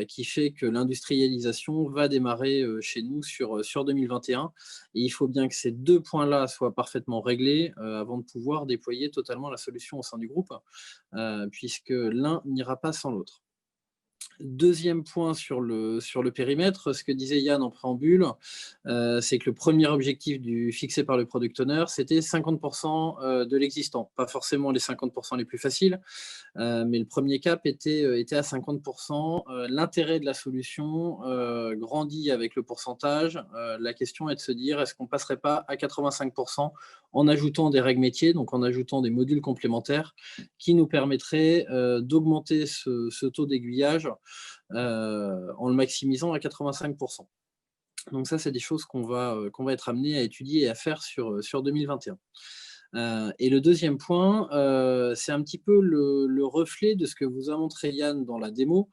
qui fait que l'industrialisation va démarrer chez nous sur 2021. Et il faut bien que ces deux points-là soient parfaitement réglés avant de pouvoir déployer totalement la solution au sein du groupe, puisque l'un n'ira pas sans l'autre. Deuxième point sur le périmètre, ce que disait Yann en préambule, c'est que le premier objectif fixé par le product owner, c'était 50% de l'existant. Pas forcément les 50% les plus faciles, mais le premier cap était à 50%. L'intérêt de la solution grandit avec le pourcentage. La question est de se dire, est-ce qu'on ne passerait pas à 85% en ajoutant des règles métiers, donc en ajoutant des modules complémentaires qui nous permettraient d'augmenter ce taux d'aiguillage en le maximisant à 85%. Donc ça, c'est des choses qu'on va être amené à étudier et à faire sur 2021. Et le deuxième point, c'est un petit peu le reflet de ce que vous a montré Yann dans la démo.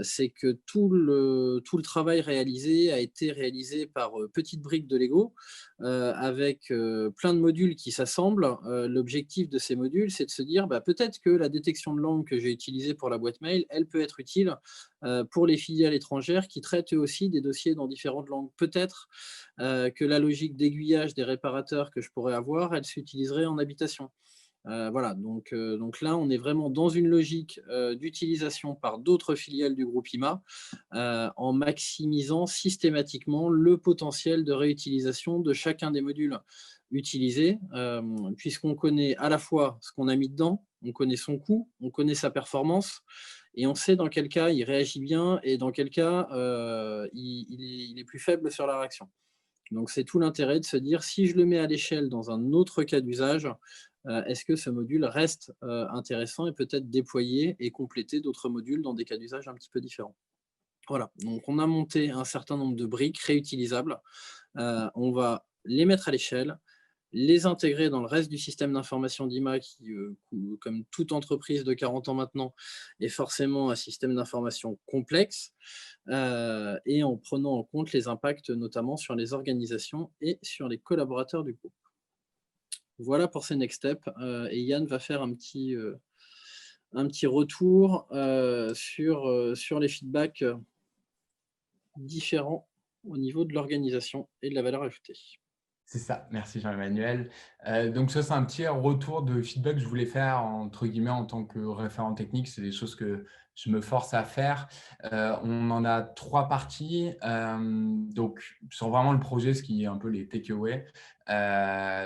C'est que tout le travail réalisé a été réalisé par petites briques de Lego avec plein de modules qui s'assemblent. L'objectif de ces modules, c'est de se dire peut-être que la détection de langue que j'ai utilisée pour la boîte mail, elle peut être utile pour les filiales étrangères qui traitent eux aussi des dossiers dans différentes langues. Peut-être que la logique d'aiguillage des réparateurs que je pourrais avoir, elle s'utiliserait en habitation. Voilà, donc là, on est vraiment dans une logique d'utilisation par d'autres filiales du groupe IMA en maximisant systématiquement le potentiel de réutilisation de chacun des modules utilisés, puisqu'on connaît à la fois ce qu'on a mis dedans, on connaît son coût, on connaît sa performance, et on sait dans quel cas il réagit bien et dans quel cas il est plus faible sur la réaction. Donc, c'est tout l'intérêt de se dire, si je le mets à l'échelle dans un autre cas d'usage, est-ce que ce module reste intéressant et peut-être déployer et compléter d'autres modules dans des cas d'usage un petit peu différents. Voilà, donc on a monté un certain nombre de briques réutilisables. On va les mettre à l'échelle, les intégrer dans le reste du système d'information d'IMA qui, comme toute entreprise de 40 ans maintenant, est forcément un système d'information complexe et en prenant en compte les impacts notamment sur les organisations et sur les collaborateurs du groupe. Voilà pour ces next steps et Yann va faire un petit retour sur les feedbacks différents au niveau de l'organisation et de la valeur ajoutée. C'est ça, merci Jean-Emmanuel. Donc ça, c'est un petit retour de feedback que je voulais faire, entre guillemets, en tant que référent technique. C'est des choses que je me force à faire. On en a 3 parties. Donc, sur vraiment le projet, ce qui est un peu les takeaways.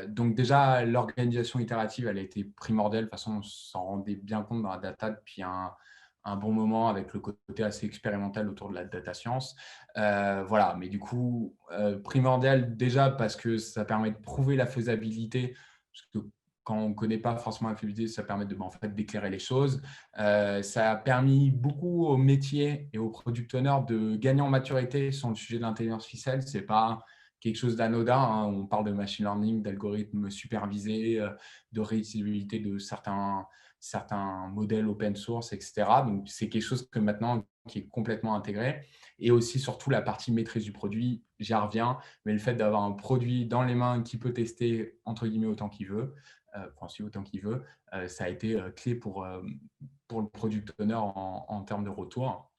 Donc déjà, l'organisation itérative, elle a été primordiale. De toute façon, on s'en rendait bien compte dans la data depuis un bon moment avec le côté assez expérimental autour de la data science. Voilà, mais du coup, primordial déjà parce que ça permet de prouver la faisabilité, parce que quand on ne connaît pas forcément la faisabilité, ça permet en fait, d'éclairer les choses. Ça a permis beaucoup aux métiers et aux product owners de gagner en maturité sur le sujet de l'intelligence artificielle. Ce n'est pas quelque chose d'anodin, hein. On parle de machine learning, d'algorithmes supervisés, de réutilisabilité de certains modèles open source, etc. Donc, c'est quelque chose que maintenant qui est complètement intégré. Et aussi, surtout, la partie maîtrise du produit, j'y reviens, mais le fait d'avoir un produit dans les mains qui peut tester, entre guillemets, autant qu'il veut, autant qu'il veut, ça a été clé pour le product owner en termes de retour.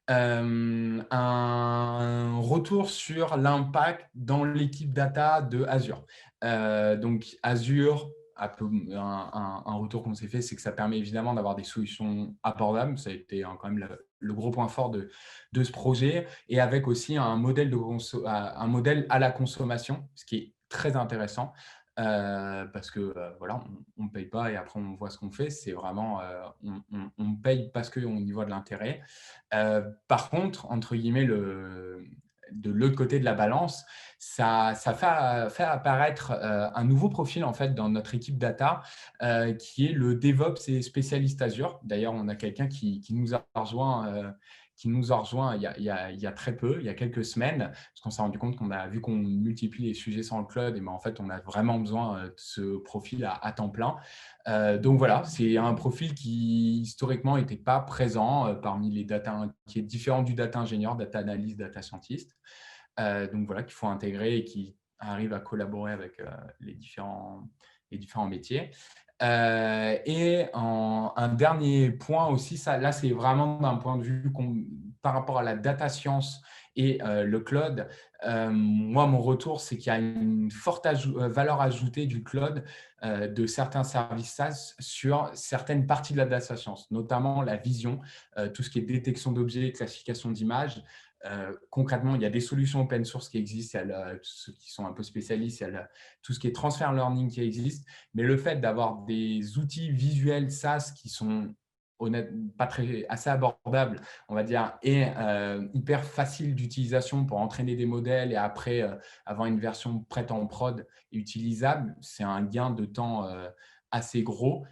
Un retour sur l'impact dans l'équipe data de Azure. Donc, Azure, un retour qu'on s'est fait, c'est que ça permet évidemment d'avoir des solutions abordables. Ça a été quand même le gros point fort de ce projet, et avec aussi un modèle à la consommation, ce qui est très intéressant. Parce que voilà, on ne paye pas et après on voit ce qu'on fait. C'est vraiment, on paye parce qu'on y voit de l'intérêt. Par contre, entre guillemets, de l'autre côté de la balance, ça fait apparaître un nouveau profil en fait dans notre équipe data qui est le DevOps et spécialiste Azure. D'ailleurs, on a quelqu'un qui nous a rejoint il y a très peu, il y a quelques semaines, parce qu'on s'est rendu compte vu qu'on multiplie les sujets sur le cloud, et en fait, on a vraiment besoin de ce profil à temps plein. Donc voilà, c'est un profil qui historiquement n'était pas présent parmi les data, qui est différent du data ingénieur, data analyst, data scientist. Donc voilà, qu'il faut intégrer et qui arrive à collaborer avec les différents métiers. Et un dernier point aussi, là, c'est vraiment d'un point de vue par rapport à la data science et le cloud. Moi, mon retour, c'est qu'il y a une forte valeur ajoutée du cloud de certains services SaaS sur certaines parties de la data science, notamment la vision, tout ce qui est détection d'objets, classification d'images. Concrètement, il y a des solutions open source qui existent, ceux qui sont un peu spécialistes, il y a tout ce qui est transfer learning qui existe, mais le fait d'avoir des outils visuels SaaS qui sont assez abordables, on va dire, et hyper faciles d'utilisation pour entraîner des modèles et après avoir une version prête en prod et utilisable, c'est un gain de temps assez gros,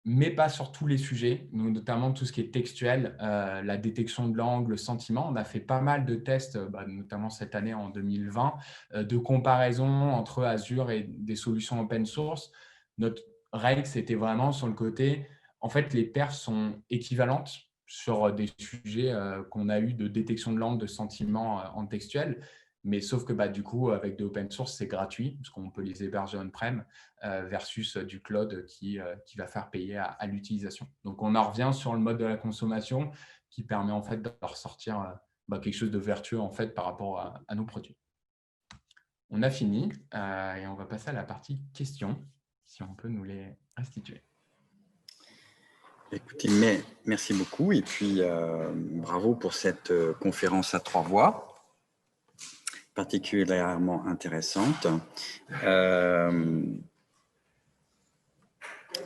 mais pas sur tous les sujets, notamment tout ce qui est textuel, la détection de langue, le sentiment. On a fait pas mal de tests, notamment cette année en 2020, de comparaison entre Azure et des solutions open source. Notre règle, c'était vraiment sur le côté, en fait, les perfs sont équivalentes sur des sujets qu'on a eu de détection de langue, de sentiment en textuel. Mais sauf que du coup, avec de open source, c'est gratuit, parce qu'on peut les héberger on-prem versus du cloud qui va faire payer à l'utilisation. Donc, on en revient sur le mode de la consommation qui permet en fait de ressortir quelque chose de vertueux en fait par rapport à nos produits. On a fini et on va passer à la partie questions, si on peut nous les restituer. Écoutez, merci beaucoup et puis bravo pour cette conférence à 3 voix, particulièrement intéressante.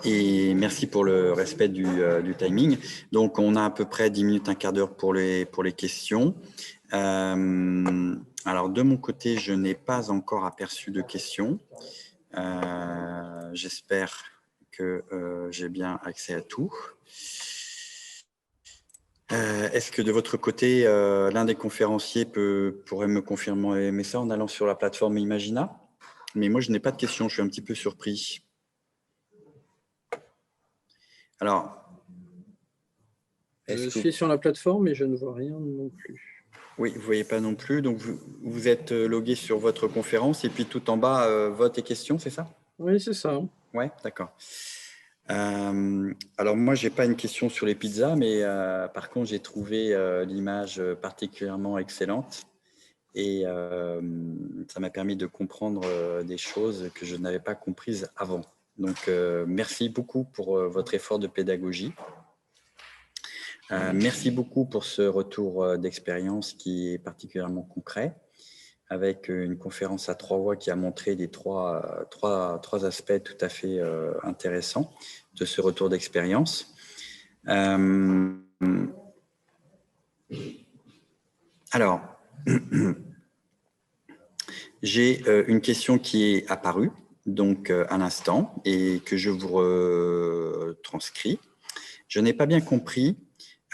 Et merci pour le respect du timing. Donc, on a à peu près 10 minutes, un quart d'heure pour les questions. Alors, de mon côté, je n'ai pas encore aperçu de questions. J'espère que j'ai bien accès à tout. Est-ce que de votre côté, l'un des conférenciers pourrait me confirmer ça en allant sur la plateforme Imagina? Mais moi, je n'ai pas de questions, je suis un petit peu surpris. Alors, je suis sur la plateforme et je ne vois rien non plus. Oui, vous ne voyez pas non plus. Donc, vous êtes logué sur votre conférence et puis tout en bas, vote et questions, c'est ça? Oui, c'est ça. Oui, d'accord. Alors, moi, je n'ai pas une question sur les pizzas, mais par contre, j'ai trouvé l'image particulièrement excellente et ça m'a permis de comprendre des choses que je n'avais pas comprises avant. Donc, merci beaucoup pour votre effort de pédagogie. Merci beaucoup pour ce retour d'expérience qui est particulièrement concret, avec une conférence à 3 voix qui a montré les trois aspects tout à fait intéressants de ce retour d'expérience. Alors, j'ai une question qui est apparue donc à l'instant et que je vous transcris. Je n'ai pas bien compris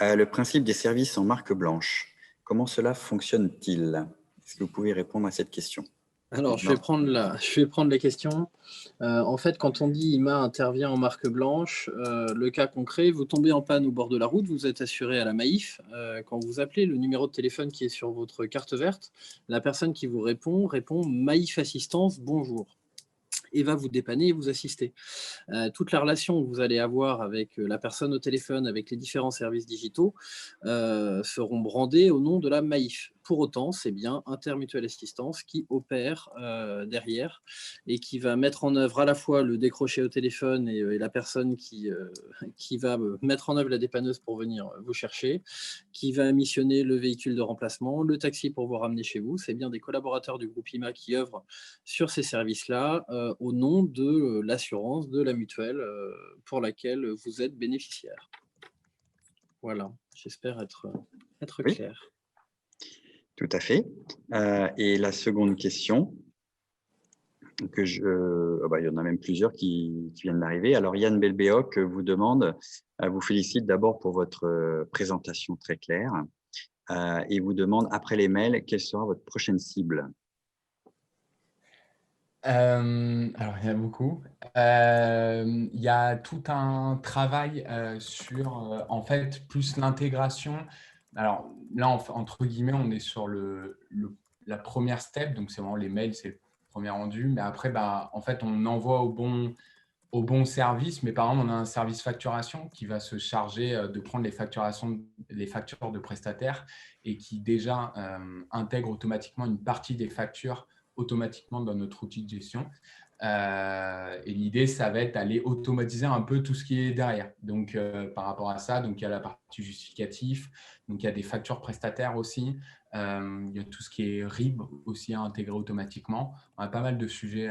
le principe des services en marque blanche. Comment cela fonctionne-t-il? Est-ce que vous pouvez répondre à cette question? Alors, je vais prendre les questions. En fait, quand on dit IMA intervient en marque blanche, le cas concret, vous tombez en panne au bord de la route, vous êtes assuré à la Maïf. Quand vous appelez le numéro de téléphone qui est sur votre carte verte, la personne qui vous répond Maïf Assistance, bonjour, et va vous dépanner et vous assister. Toute la relation que vous allez avoir avec la personne au téléphone, avec les différents services digitaux, seront brandés au nom de la Maïf. Pour autant, c'est bien Intermutuelle Assistance qui opère derrière et qui va mettre en œuvre à la fois le décroché au téléphone et la personne qui va mettre en œuvre la dépanneuse pour venir vous chercher, qui va missionner le véhicule de remplacement, le taxi pour vous ramener chez vous. C'est bien des collaborateurs du groupe IMA qui œuvrent sur ces services-là au nom de l'assurance, de la mutuelle pour laquelle vous êtes bénéficiaire. Voilà, j'espère être clair. Tout à fait. Et la seconde question, il y en a même plusieurs qui viennent d'arriver. Alors, Yann Belbéoc vous félicite d'abord pour votre présentation très claire et vous demande, après les mails, quelle sera votre prochaine cible? Alors, il y en a beaucoup. Il y a tout un travail sur, en fait, plus l'intégration. Alors là, entre guillemets, on est sur la première step, donc c'est vraiment les mails, c'est le premier rendu. Mais après, en fait, on envoie au bon au bon service, mais par exemple, on a un service facturation qui va se charger de prendre les factures de prestataires et qui déjà intègre automatiquement une partie des factures automatiquement dans notre outil de gestion. Et l'idée, ça va être d'aller automatiser un peu tout ce qui est derrière. Donc, par rapport à ça, donc, il y a la partie justificatif, donc il y a des factures prestataires aussi, il y a tout ce qui est RIB aussi à intégrer automatiquement. On a pas mal de sujets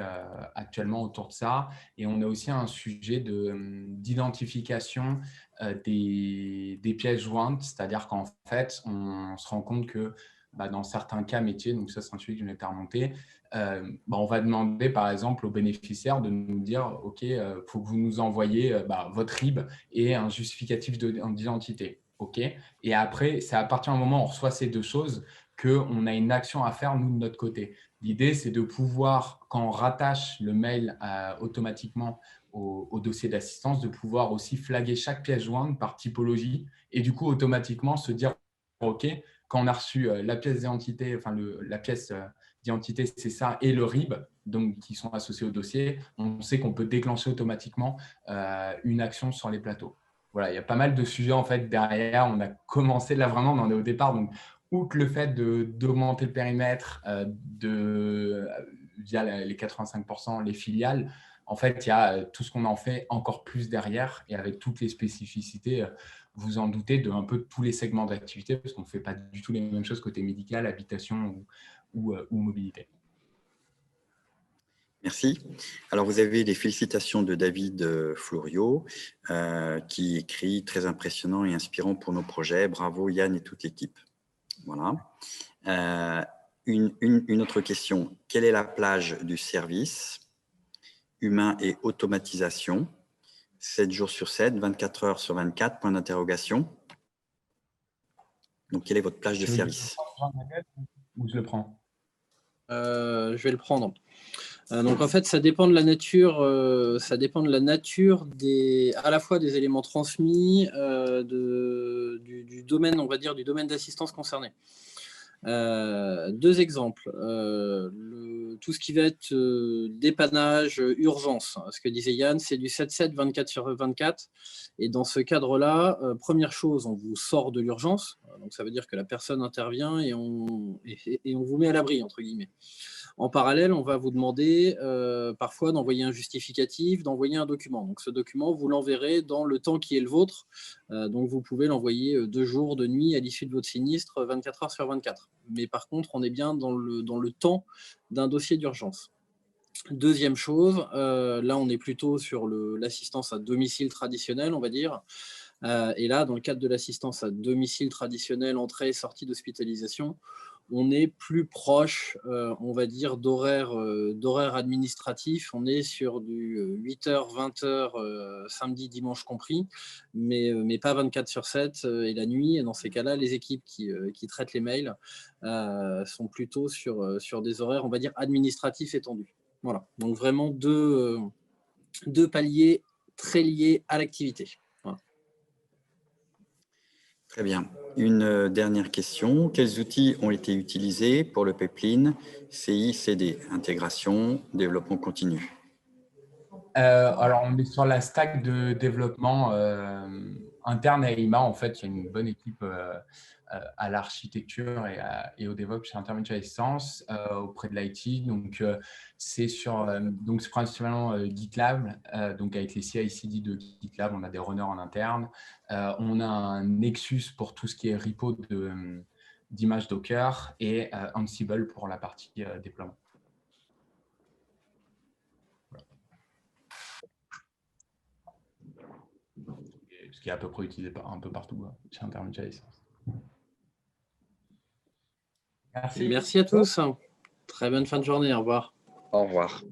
actuellement autour de ça. Et on a aussi un sujet d'identification des pièces jointes, c'est-à-dire qu'en fait, on se rend compte que dans certains cas métiers, donc ça c'est un sujet que je vais faire remonter, on va demander par exemple aux bénéficiaires de nous dire « Ok, faut que vous nous envoyez votre RIB et un justificatif d'identité. » Ok. Et après, c'est à partir du moment où on reçoit ces deux choses qu'on a une action à faire, nous, de notre côté. L'idée, c'est de pouvoir, quand on rattache le mail automatiquement au dossier d'assistance, de pouvoir aussi flaguer chaque pièce jointe par typologie et du coup, automatiquement se dire « Ok, quand on a reçu la pièce d'identité, enfin la pièce d'identité, c'est ça, et le RIB, donc qui sont associés au dossier, on sait qu'on peut déclencher automatiquement une action sur les plateaux. » Voilà, il y a pas mal de sujets en fait derrière. On a commencé là vraiment, on en est au départ. Donc, outre le fait d'augmenter le périmètre via les 85%, les filiales, en fait, il y a tout ce qu'on en fait encore plus derrière et avec toutes les spécificités, vous en doutez, de un peu tous les segments d'activité parce qu'on ne fait pas du tout les mêmes choses côté médical, habitation ou mobilité. Merci. Alors, vous avez les félicitations de David Florio qui écrit « Très impressionnant et inspirant pour nos projets. Bravo Yann et toute l'équipe. » Voilà. Une autre question. Quelle est la plage du service humain et automatisation 7 jours sur 7, 24 heures sur 24, point d'interrogation. Donc, quelle est votre plage de service? Ou je le prends? Je vais le prendre. Donc en fait, ça dépend de la nature, à la fois des éléments transmis, du domaine, on va dire, du domaine d'assistance concerné. Deux exemples. Tout ce qui va être dépannage, urgence. Ce que disait Yann, c'est du 7-7, 24 sur 24. Et dans ce cadre-là, première chose, on vous sort de l'urgence. Donc ça veut dire que la personne intervient et on vous met à l'abri, entre guillemets. En parallèle, on va vous demander parfois d'envoyer un justificatif, d'envoyer un document. Donc, ce document, vous l'enverrez dans le temps qui est le vôtre. Donc, vous pouvez l'envoyer 2 jours de nuit à l'issue de votre sinistre, 24 heures sur 24. Mais par contre, on est bien dans le temps d'un dossier d'urgence. Deuxième chose, là, on est plutôt sur l'assistance à domicile traditionnelle, on va dire. Et là, dans le cadre de l'assistance à domicile traditionnelle, entrée et sortie d'hospitalisation, on est plus proche, on va dire, d'horaire administratif. On est sur du 8h, 20h, samedi, dimanche compris, mais pas 24 sur 7 et la nuit. Et dans ces cas-là, les équipes qui traitent les mails sont plutôt sur des horaires, on va dire, administratifs étendus. Voilà, donc vraiment deux paliers très liés à l'activité. Voilà. Très bien. Une dernière question. Quels outils ont été utilisés pour le pipeline CI/CD, intégration, développement continu? Alors, on est sur la stack de développement interne à IMA. En fait, il y a une bonne équipe à l'architecture et au DevOps chez Intermutual Assistance auprès de l'IT. Donc, c'est principalement GitLab. Donc, avec les CI/CD de GitLab, on a des runners en interne. On a un Nexus pour tout ce qui est repo d'images Docker et Ansible pour la partie déploiement. Ce qui est à peu près utilisé un peu partout chez Intermutual Assistance. Merci à tous. Très bonne fin de journée. Au revoir. Au revoir.